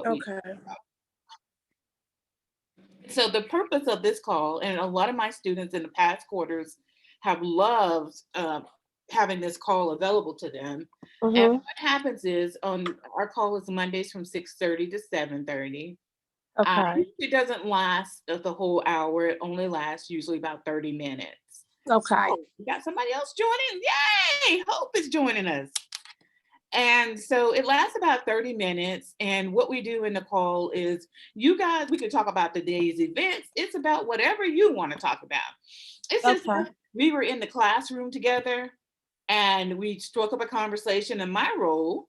what we Okay. talk about. So the purpose of this call, and a lot of my students in the past quarters have loved having this call available to them. And Mm-hmm. what happens is on our call is Mondays from 6:30 to 7:30. Okay. It doesn't last the whole hour. It only lasts usually about 30 minutes. Okay. Oh, we got somebody else joining. Yay! Hope is joining us. And so it lasts about 30 minutes. And what we do in the call is you guys, we can talk about the day's events. It's about whatever you want to talk about. It's just Okay. we were in the classroom together and we struck up a conversation. And my role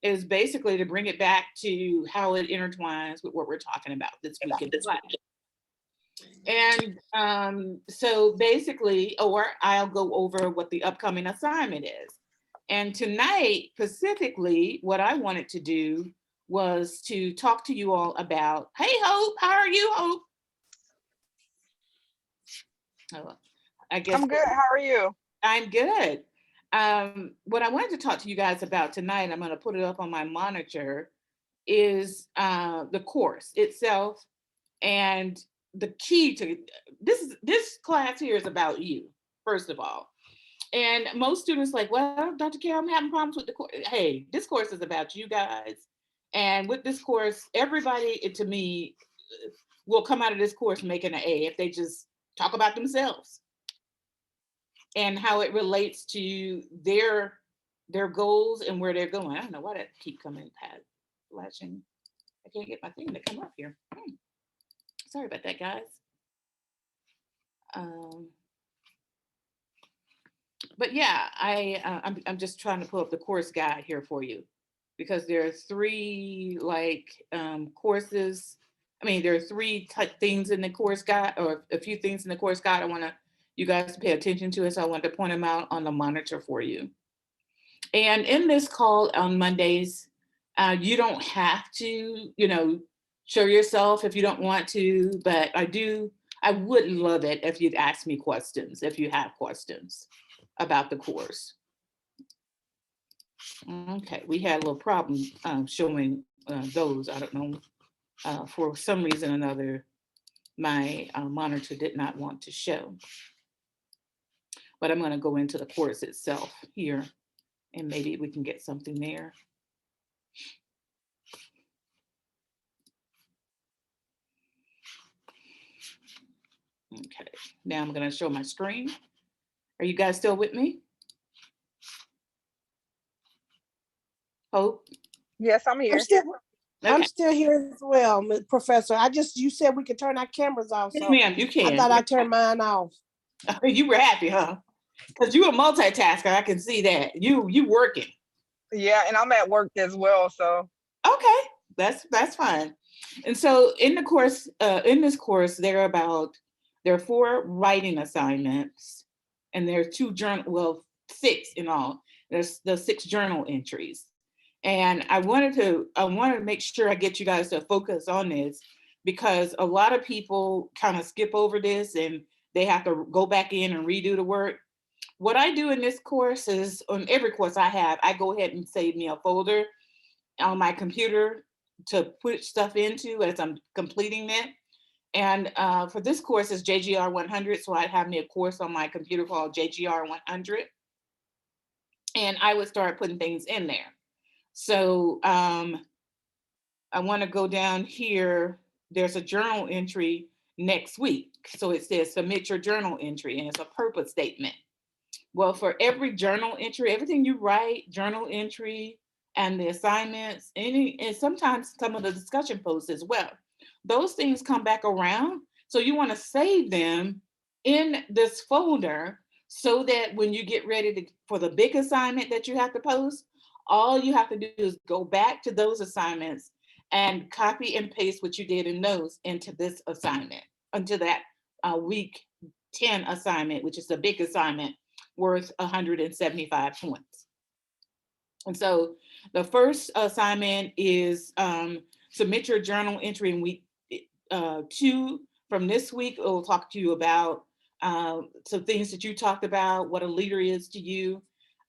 is basically to bring it back to how it intertwines with what we're talking about this week in class. And so basically, or I'll go over what the upcoming assignment is. And tonight, specifically, what I wanted to do was to talk to you all about, hey, Hope, how are you, Hope? Oh, I guess I'm good. How are you? I'm good. What I wanted to talk to you guys about tonight, I'm going to put it up on my monitor, is the course itself. And the key to this class here is about you, first of all. And most students like, well, Dr. Carroll, I'm having problems with the course. Hey, this course is about you guys. And with this course, everybody, to me, will come out of this course making an A if they just talk about themselves and how it relates to their goals and where they're going. I don't know why that keep coming flashing. I can't get my thing to come up here. Sorry about that, guys. Um, but yeah, I'm just trying to pull up the course guide here for you because there are three courses. I mean, there are three things in the course guide, or a few things in the course guide I want you guys to pay attention to, so I want to point them out on the monitor for you. And in this call on Mondays, you don't have to, show yourself if you don't want to, but I would love it if you'd ask me questions, if you have questions about the course. Okay, we had a little problem showing those. I don't know, for some reason or another, my monitor did not want to show. But I'm going to go into the course itself here, and maybe we can get something there. Okay, now I'm going to show my screen. Are you guys still with me? Hope? Yes, I'm here. I'm Okay. still here as well, Professor. You said we could turn our cameras off, Yes, so ma'am, you I can. thought I turned mine off. You were happy, huh? Because you a multitasker. I can see that. You working. Yeah, and I'm at work as well, so. Okay, that's fine. And so in this course, there are 4 writing assignments, and there are 6 in all. There's the 6 journal entries. And I wanted to make sure I get you guys to focus on this, because a lot of people kind of skip over this and they have to go back in and redo the work. What I do in this course is, on every course I have, I go ahead and save me a folder on my computer to put stuff into as I'm completing it. And for this course is JGR 100, so I'd have me a course on my computer called JGR 100, and I would start putting things in there. So I want to go down here. There's a journal entry next week. So it says submit your journal entry, and it's a purpose statement. Well, for every journal entry, everything you write, journal entry, and the assignments, and sometimes some of the discussion posts as well, those things come back around. So you want to save them in this folder so that when you get ready for the big assignment that you have to post, all you have to do is go back to those assignments and copy and paste what you did in those into this assignment, into that week 10 assignment, which is the big assignment worth 175 points. And so the first assignment is submit your journal entry in week 2. From this week, it will talk to you about some things that you talked about, what a leader is to you,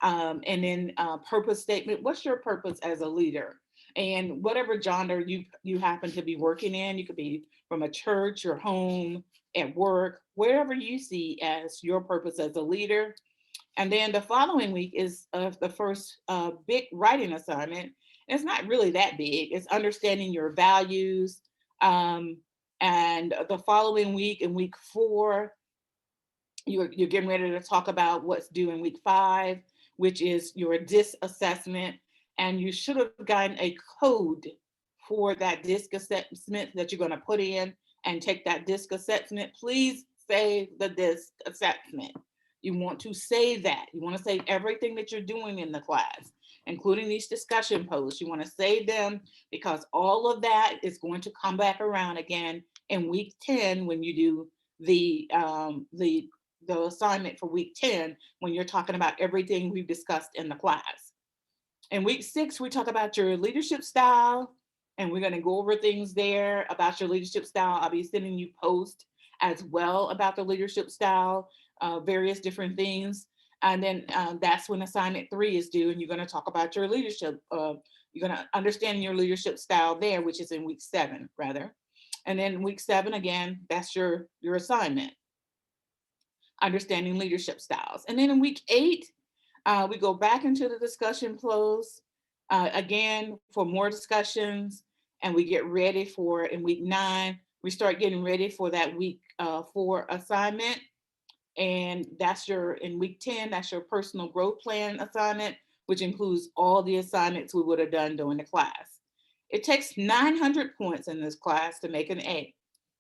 and then purpose statement. What's your purpose as a leader? And whatever genre you happen to be working in, you could be from a church or home, at work, wherever you see as your purpose as a leader. And then the following week is the first big writing assignment. It's not really that big. It's understanding your values. Um, and the following week, in week 4, you're getting ready to talk about what's due in week 5, which is your DISC assessment. And you should have gotten a code for that DISC assessment that you're going to put in and take that DISC assessment. Please save the DISC assessment. You want to save that. You want to save everything that you're doing in the class, including these discussion posts. You want to save them because all of that is going to come back around again in week 10 when you do the assignment for week 10, when you're talking about everything we've discussed in the class. In week 6, we talk about your leadership style, and we're going to go over things there about your leadership style. I'll be sending you posts as well about the leadership style, various different things. And then that's when assignment 3 is due, and you're going to talk about your leadership. You're going to understand your leadership style there, which is in week 7, rather. And then week 7, again, that's your assignment, understanding leadership styles. And then in week 8, we go back into the discussion close again for more discussions, and we get ready for, in week 9, we start getting ready for that week 4 assignment. And that's in week 10, that's your personal growth plan assignment, which includes all the assignments we would have done during the class. It takes 900 points in this class to make an A.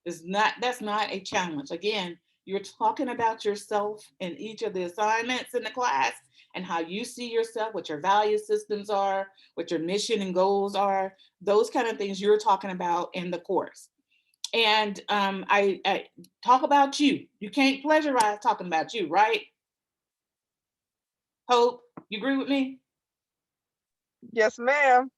That's not a challenge. Again, you're talking about yourself in each of the assignments in the class and how you see yourself, what your value systems are, what your mission and goals are, those kind of things you're talking about in the course. And I talk about you. You can't plagiarize talking about you, right? Hope, you agree with me? Yes, ma'am.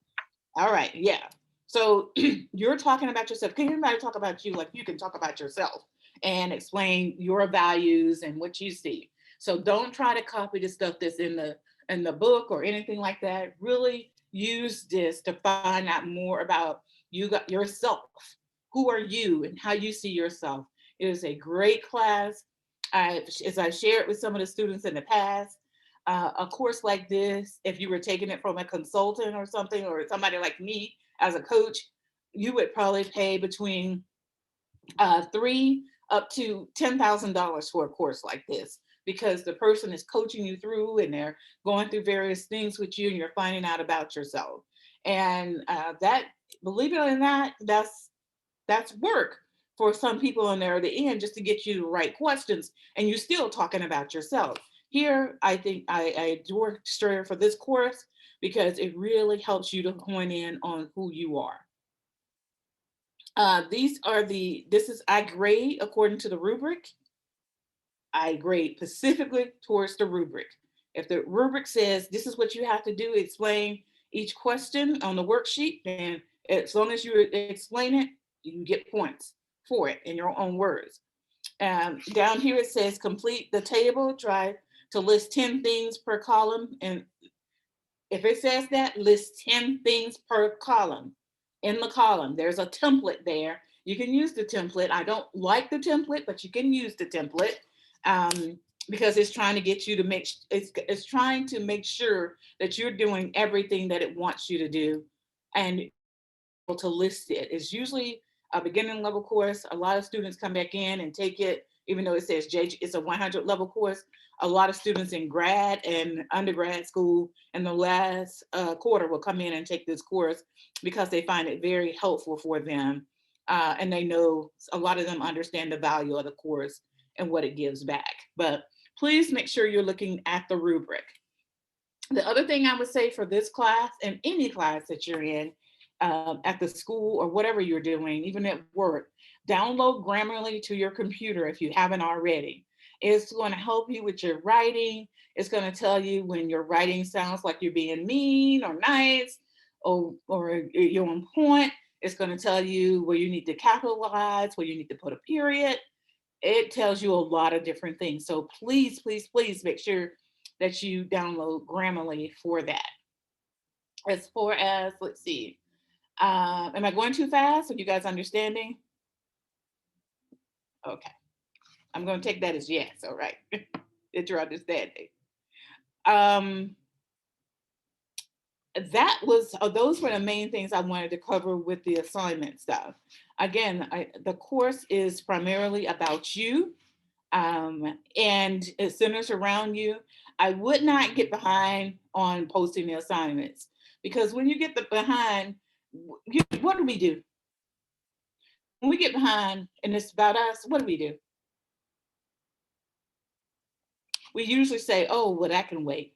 All right, yeah. So you're talking about yourself. Can anybody talk about you like you can talk about yourself and explain your values and what you see? So don't try to copy the stuff that's in the book or anything like that. Really use this to find out more about yourself. Who are you and how you see yourself? It is a great class. As I shared with some of the students in the past, a course like this, if you were taking it from a consultant or something, or somebody like me as a coach, you would probably pay between $3,000 up to $10,000 for a course like this, because the person is coaching you through and they're going through various things with you and you're finding out about yourself. And that, believe it or not, that's work for some people in there at the end, just to get you the right questions, and you're still talking about yourself. Here, I think I adore Strayer for this course because it really helps you to hone in on who you are. I grade according to the rubric. I grade specifically towards the rubric. If the rubric says this is what you have to do, explain each question on the worksheet, then as long as you explain it, you get points for it in your own words. Down here it says complete the table, try to list 10 things per column. And if it says that, list 10 things per column. In the column, there's a template there. You can use the template. I don't like the template, but you can use the template because it's trying to get you to it's trying to make sure that you're doing everything that it wants you to do and to list it. It's usually a beginning level course. A lot of students come back in and take it, even though it says it's a 100 level course. A lot of students in grad and undergrad school in the last quarter will come in and take this course because they find it very helpful for them. And they know, a lot of them understand the value of the course and what it gives back. But please make sure you're looking at the rubric. The other thing I would say for this class and any class that you're in, at the school or whatever you're doing, even at work, download Grammarly to your computer if you haven't already. It's going to help you with your writing. It's going to tell you when your writing sounds like you're being mean or nice or you're on point. It's going to tell you where you need to capitalize, where you need to put a period. It tells you a lot of different things. So please, please, please make sure that you download Grammarly for that. As far as, let's see, Am I going too fast? Are you guys understanding? Okay, I'm going to take that as yes. All right, that you're understanding. Um, that was those were the main things I wanted to cover with the assignment stuff. Again, the course is primarily about you, and it centers around you. I would not get behind on posting the assignments, because when you get the behind, what do we do? When we get behind and it's about us, what do? We usually say, oh, well, that can wait.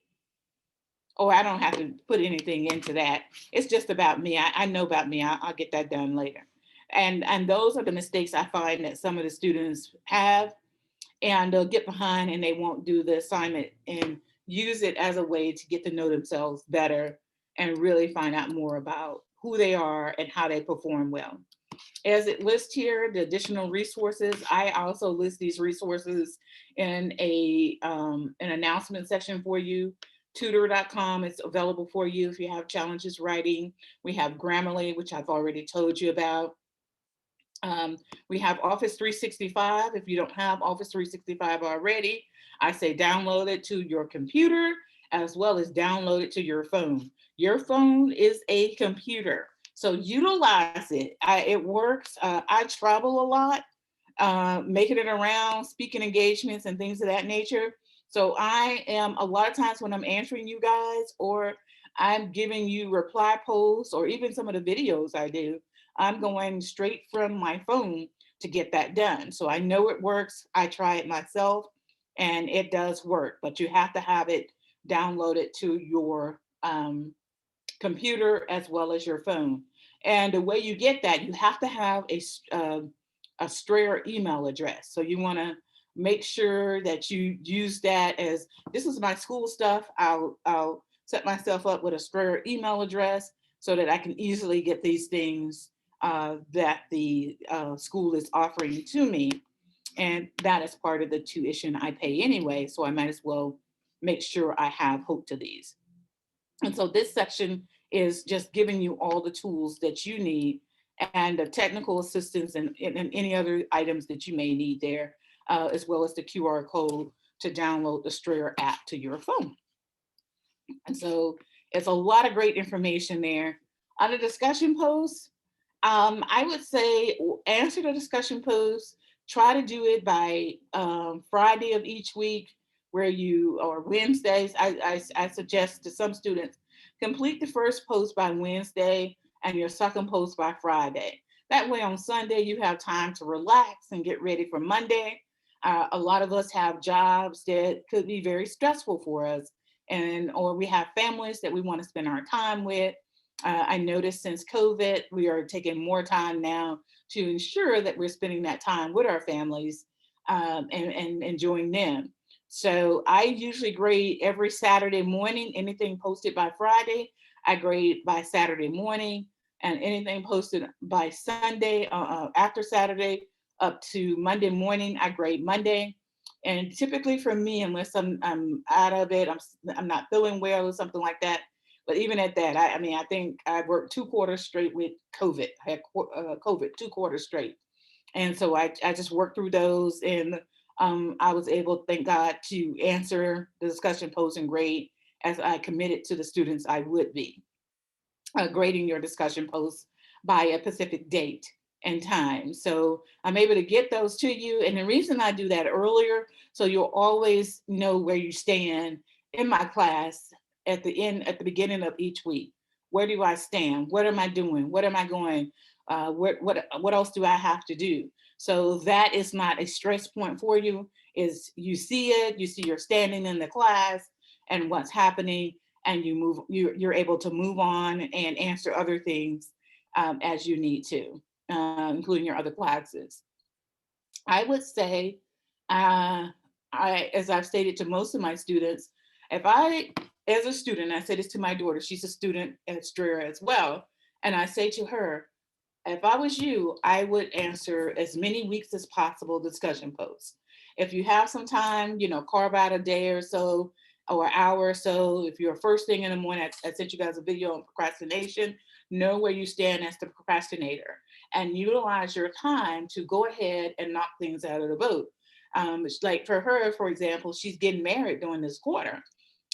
Or I don't have to put anything into that. It's just about me. I know about me. I'll get that done later. And those are the mistakes I find that some of the students have, and they'll get behind and they won't do the assignment and use it as a way to get to know themselves better and really find out more about who they are and how they perform well. As it lists here, the additional resources, I also list these resources in an announcement section for you. Tutor.com is available for you if you have challenges writing. We have Grammarly, which I've already told you about. We have Office 365. If you don't have Office 365 already, I say download it to your computer as well as download it to your phone. Your phone is a computer, so utilize it. It works. I travel a lot, making it around, speaking engagements and things of that nature. So I am, a lot of times when I'm answering you guys or I'm giving you reply posts or even some of the videos I do, I'm going straight from my phone to get that done. So I know it works. I try it myself and it does work, but you have to have it downloaded to your computer as well as your phone. And the way you get that, you have to have a Strayer email address. So you want to make sure that you use that as, this is my school stuff. I'll set myself up with a Strayer email address so that I can easily get these things that the school is offering to me. And that is part of the tuition I pay anyway. So I might as well make sure I have hope to these. And so this section is just giving you all the tools that you need and the technical assistance and any other items that you may need there, as well as the QR code to download the Strayer app to your phone. And so it's a lot of great information there. On the discussion post, I would say answer the discussion post. Try to do it by Friday of each week, where you, or Wednesdays. I suggest to some students, complete the first post by Wednesday and your second post by Friday. That way on Sunday, you have time to relax and get ready for Monday. A lot of us have jobs that could be very stressful for us, and or we have families that we want to spend our time with. I noticed since COVID, we are taking more time now to ensure that we're spending that time with our families and enjoying them. So I usually grade every Saturday morning. Anything posted by Friday, I grade by Saturday morning, and anything posted by Sunday after Saturday up to Monday morning, I grade Monday. And typically for me, unless I'm out of it, I'm not feeling well or something like that. But even at that, I mean, I think I worked 2 quarters straight with COVID. I had COVID 2 quarters straight. And so I just worked through those, and I was able, thank God, to answer the discussion post and grade as I committed to the students I would be. Grading your discussion posts by a specific date and time. So I'm able to get those to you. And the reason I do that earlier, so you'll always know where you stand in my class at the beginning of each week. Where do I stand? What am I doing? What am I going? What else do I have to do? So that is not a stress point for you. Is you see it, you see you're standing in the class and what's happening, and you're able to move on and answer other things as you need to, including your other classes. I would say, as I've stated to most of my students, if I, as a student, I say this to my daughter, she's a student at Strayer as well, and I say to her, if I was you, I would answer as many weeks as possible discussion posts. If you have some time, carve out a day or so or an hour or so. If you're first thing in the morning, I sent you guys a video on procrastination. know where you stand as the procrastinator, and utilize your time to go ahead and knock things out of the boat. It's like for her, for example, she's getting married during this quarter.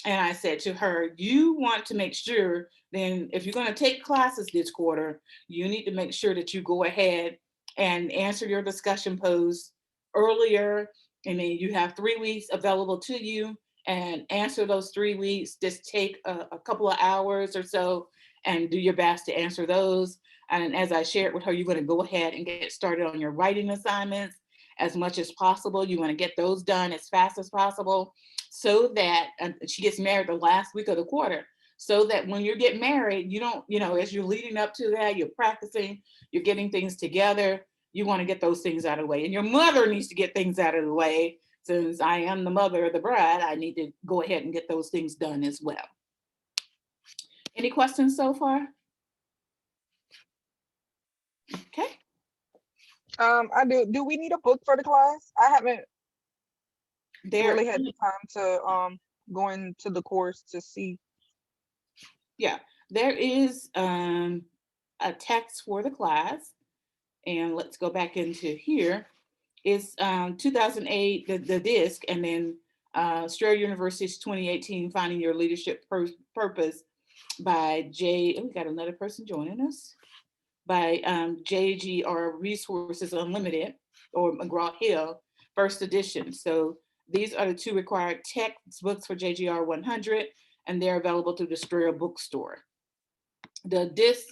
And I said to her, you want to make sure then if you're going to take classes this quarter, you need to make sure that you go ahead and answer your discussion posts earlier. And then you have 3 weeks available to you, and answer those 3 weeks. Just take a couple of hours or so and do your best to answer those. And as I shared with her, you're going to go ahead and get started on your writing assignments as much as possible. You want to get those done as fast as possible, so that she gets married the last week of the quarter, so that when you get married, you don't, as you're leading up to that, you're practicing, you're getting things together. You want to get those things out of the way. And your mother needs to get things out of the way. Since I am the mother of the bride, I need to go ahead and get those things done as well. Any questions so far? Okay. I do. Do we need a book for the class? I haven't There, really had the time to go into the course to see. yeah, there is a text for the class. And let's go back into here. It's 2008, the disc, and then Strayer University's 2018 Finding Your Leadership Purpose by we got another person joining us, by JGR Resources Unlimited, or McGraw-Hill, first edition. So these are the 2 required textbooks for JGR 100, and they're available through the Strayer bookstore. The disc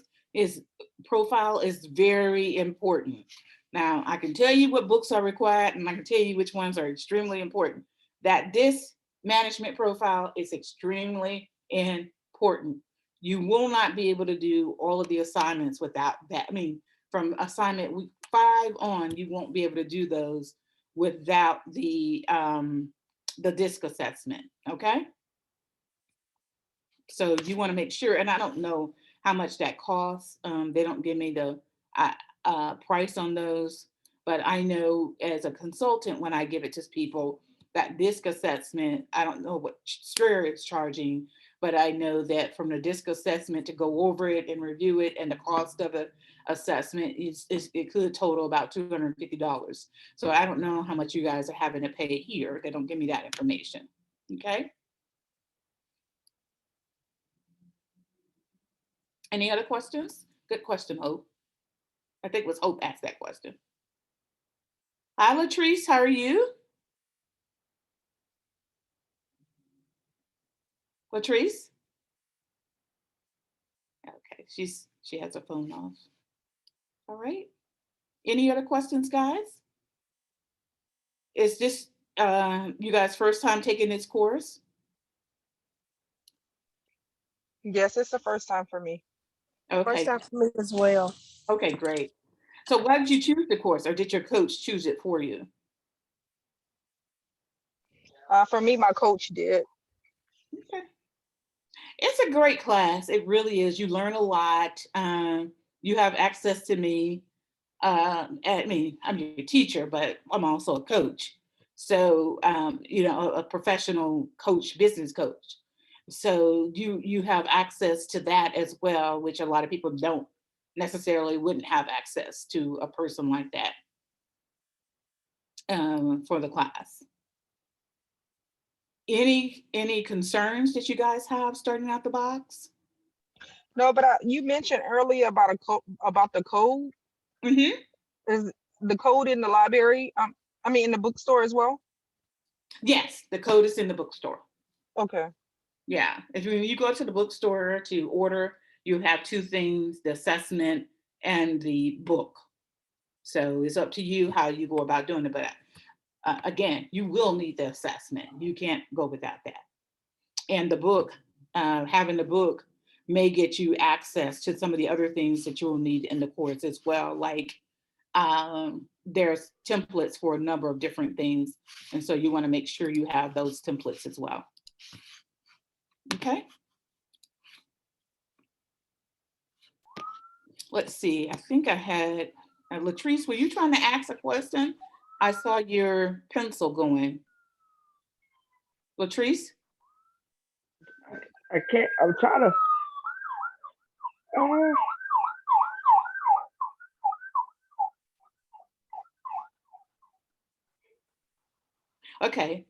profile is very important. Now, I can tell you what books are required, and I can tell you which ones are extremely important. That disc management profile is extremely important. You will not be able to do all of the assignments without that. I mean, from assignment week 5 on, you won't be able to do those without the disc assessment, okay? So you want to make sure, and I don't know how much that costs. They don't give me the price on those, but I know as a consultant, when I give it to people, that disc assessment, I don't know what Strayer is charging, but I know that from the disc assessment to go over it and review it, and the cost of the assessment, it could total about $250. So I don't know how much you guys are having to pay here. They don't give me that information, okay? Any other questions? Good question, Hope. I think it was Hope asked that question. Hi, Latrice, how are you? Latrice? Okay, she has her phone off. All right. Any other questions, guys? Is this you guys' first time taking this course? Yes, it's the first time for me. Okay. First time for me as well. Okay, great. So why did you choose the course, or did your coach choose it for you? For me, my coach did. Okay. It's a great class. It really is. You learn a lot. You have access to me. I mean, I'm your teacher, but I'm also a coach. So, a professional coach, business coach. So you have access to that as well, which a lot of people don't necessarily wouldn't have access to a person like that for the class. Any concerns that you guys have starting out the box? No, but you mentioned earlier about about the code. Mm-hmm. Is the code in the library? I mean, in the bookstore as well. Yes, the code is in the bookstore. Okay. Yeah, if you go to the bookstore to order, you have 2 things: the assessment and the book. So it's up to you how you go about doing it. But again, you will need the assessment. You can't go without that. And the book, having the book may get you access to some of the other things that you will need in the course as well. Like there's templates for a number of different things. And so you want to make sure you have those templates as well. Okay. Let's see. I think I had Latrice, were you trying to ask a question? I saw your pencil going. Latrice? I can't. I'm trying to. Okay.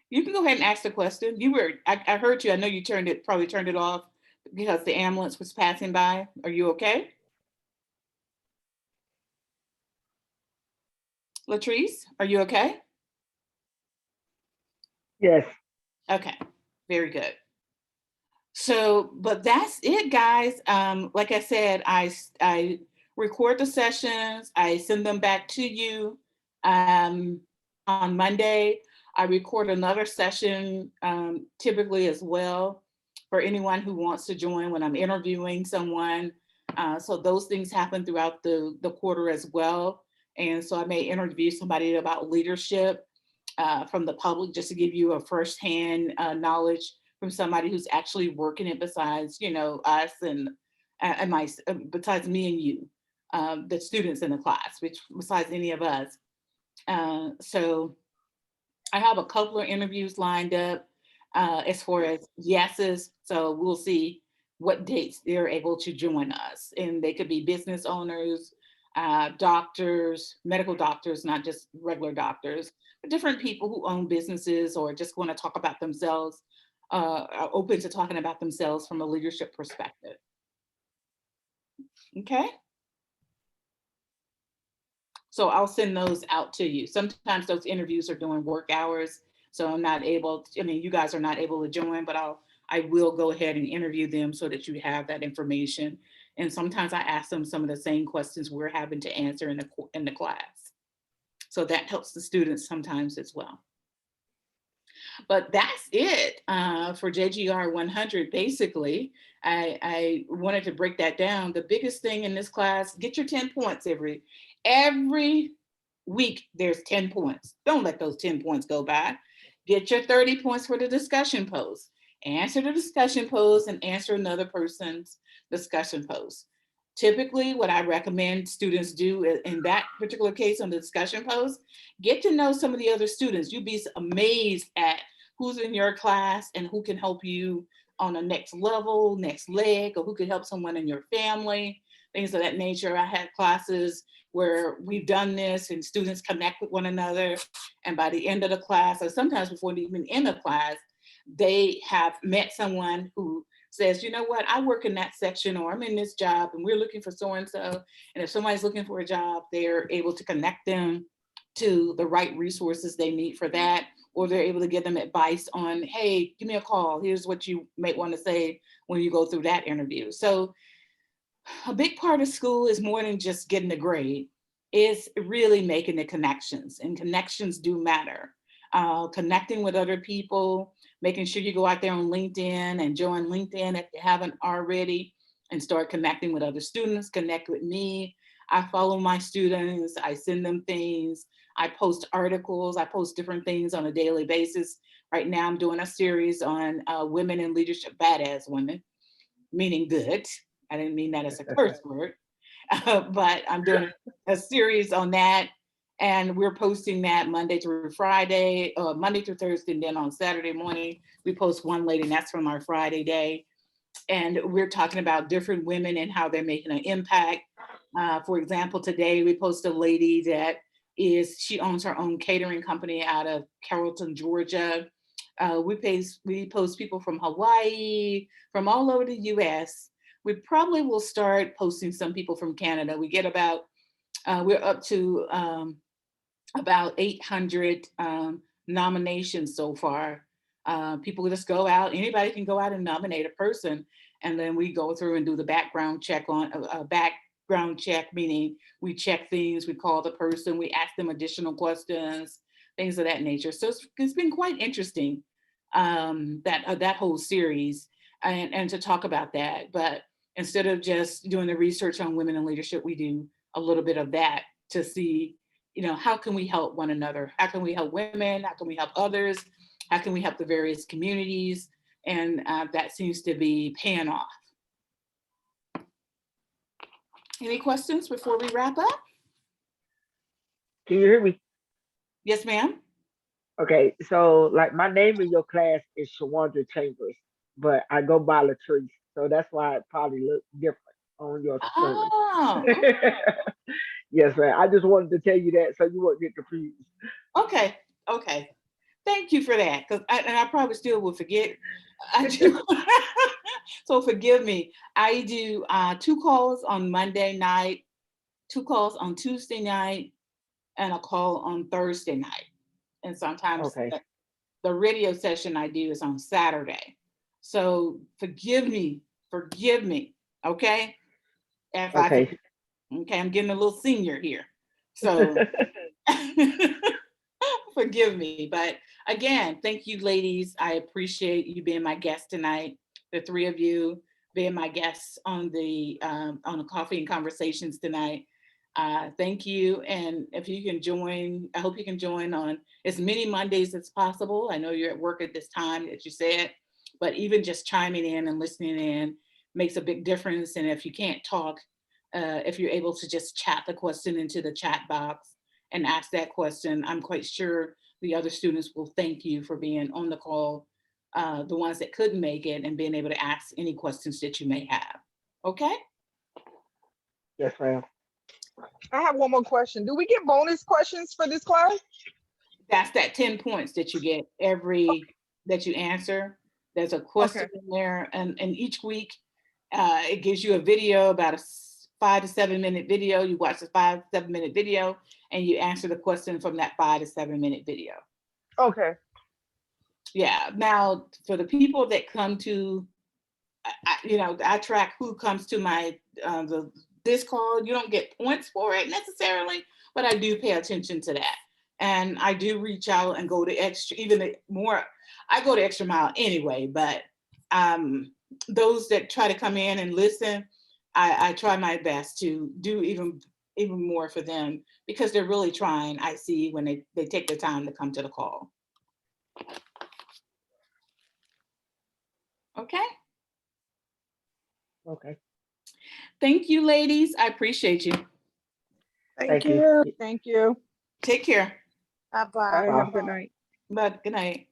You can go ahead and ask the question. I heard you. I know you probably turned it off because the ambulance was passing by. Are you okay? Latrice, are you okay? Yes. Okay. Very good. So, but that's it, guys. Like I said, I record the sessions, I send them back to you. On Monday, I record another session, typically as well, for anyone who wants to join when I'm interviewing someone. So those things happen throughout the quarter as well. And so I may interview somebody about leadership from the public, just to give you a firsthand knowledge from somebody who's actually working it, besides us and my besides me and you, the students in the class, which besides any of us. So I have a couple of interviews lined up as far as yeses. So we'll see what dates they're able to join us. And they could be business owners, doctors, medical doctors, not just regular doctors, but different people who own businesses or just want to talk about themselves, are open to talking about themselves from a leadership perspective. Okay. So I'll send those out to you. Sometimes those interviews are during work hours, so I'm not able to, I mean, you guys are not able to join, but I will go ahead and interview them so that you have that information. And sometimes I ask them some of the same questions we're having to answer in the class. So that helps the students sometimes as well. But that's it for JGR 100. Basically, I wanted to break that down. The biggest thing in this class: get your 10 points every week. There's 10 points. Don't let those 10 points go by. Get your 30 points for the discussion post. Answer the discussion post and answer another person's discussion post. Typically, what I recommend students do in that particular case on the discussion post, get to know some of the other students. You'd be amazed at who's in your class and who can help you on the next level, next leg, or who could help someone in your family, things of that nature. I had classes where we've done this and students connect with one another. And by the end of the class, or sometimes before they even in the class, they have met someone who says, you know what, I work in that section, or I'm in this job and we're looking for so-and-so. And if somebody's looking for a job, they're able to connect them to the right resources they need for that, or they're able to give them advice on, hey, give me a call. Here's what you might want to say when you go through that interview. So a big part of school is more than just getting a grade. It's really making the connections, and connections do matter. Connecting with other people, making sure you go out there on LinkedIn and join LinkedIn if you haven't already, and start connecting with other students. Connect with me. I follow my students. I send them things. I post articles. I post different things on a daily basis. Right now, I'm doing a series on women in leadership, badass women, meaning good. I didn't mean that as a curse word, but I'm doing a series on that. And we're posting that Monday through Friday, Monday through Thursday. And then on Saturday morning, we post one lady, and that's from our Friday day. And we're talking about different women and how they're making an impact. For example, today we post a lady that she owns her own catering company out of Carrollton, Georgia. We post people from Hawaii, from all over the US. We probably will start posting some people from Canada. We're up to about 800 nominations so far. People just go out, anybody can go out and nominate a person. And then we go through and do the background check meaning we check things, we call the person, we ask them additional questions, things of that nature. So it's been quite interesting, that whole series, and to talk about that. But instead of just doing the research on women in leadership, we do a little bit of that to see, how can we help one another? How can we help women? How can we help others? How can we help the various communities? And that seems to be paying off. Any questions before we wrap up? Can you hear me? Yes, ma'am. Okay, so like my name in your class is Shawandra Chambers, but I go by Latrice, so that's why it probably look different on your screen. Oh, Yes, man. I just wanted to tell you that so you won't get confused. okay. Okay. thank you for that, because I probably still will forget. I do. So forgive me. I do 2 calls on Monday night, 2 calls on Tuesday night, and a call on Thursday night. And sometimes Okay. the radio session I do is on Saturday. So forgive me, okay? If I Okay. okay, I'm getting a little senior here. So forgive me. But again, thank you, ladies. I appreciate you being my guest tonight. The 3 of you being my guests on the Coffee and Conversations tonight. Thank you. And if you can join, I hope you can join on as many Mondays as possible. I know you're at work at this time, as you said, but even just chiming in and listening in makes a big difference. And if you can't talk, if you're able to just chat the question into the chat box and ask that question, I'm quite sure the other students will thank you for being on the call, the ones that couldn't make it, and being able to ask any questions that you may have. Okay? Yes, ma'am. I have one more question. Do we get bonus questions for this class? That's that 10 points that you get that you answer. There's a question in there, and each week it gives you a video, about a 5 to 7 minute video. You watch the 5 to 7 minute video and you answer the question from that 5 to 7 minute video. Okay. Yeah. Now, for the people that come to, I track who comes to my this call. You don't get points for it necessarily, but I do pay attention to that, and I do reach out and go to extra, even more. I go to extra mile anyway, but those that try to come in and listen, I try my best to do even more for them, because they're really trying. I see when they take the time to come to the call. Okay. Okay. Thank you, ladies. I appreciate you. Thank Thank you. you. Thank you. Take care. Bye-bye. Bye. Bye. Have a good night. Bye. Good night.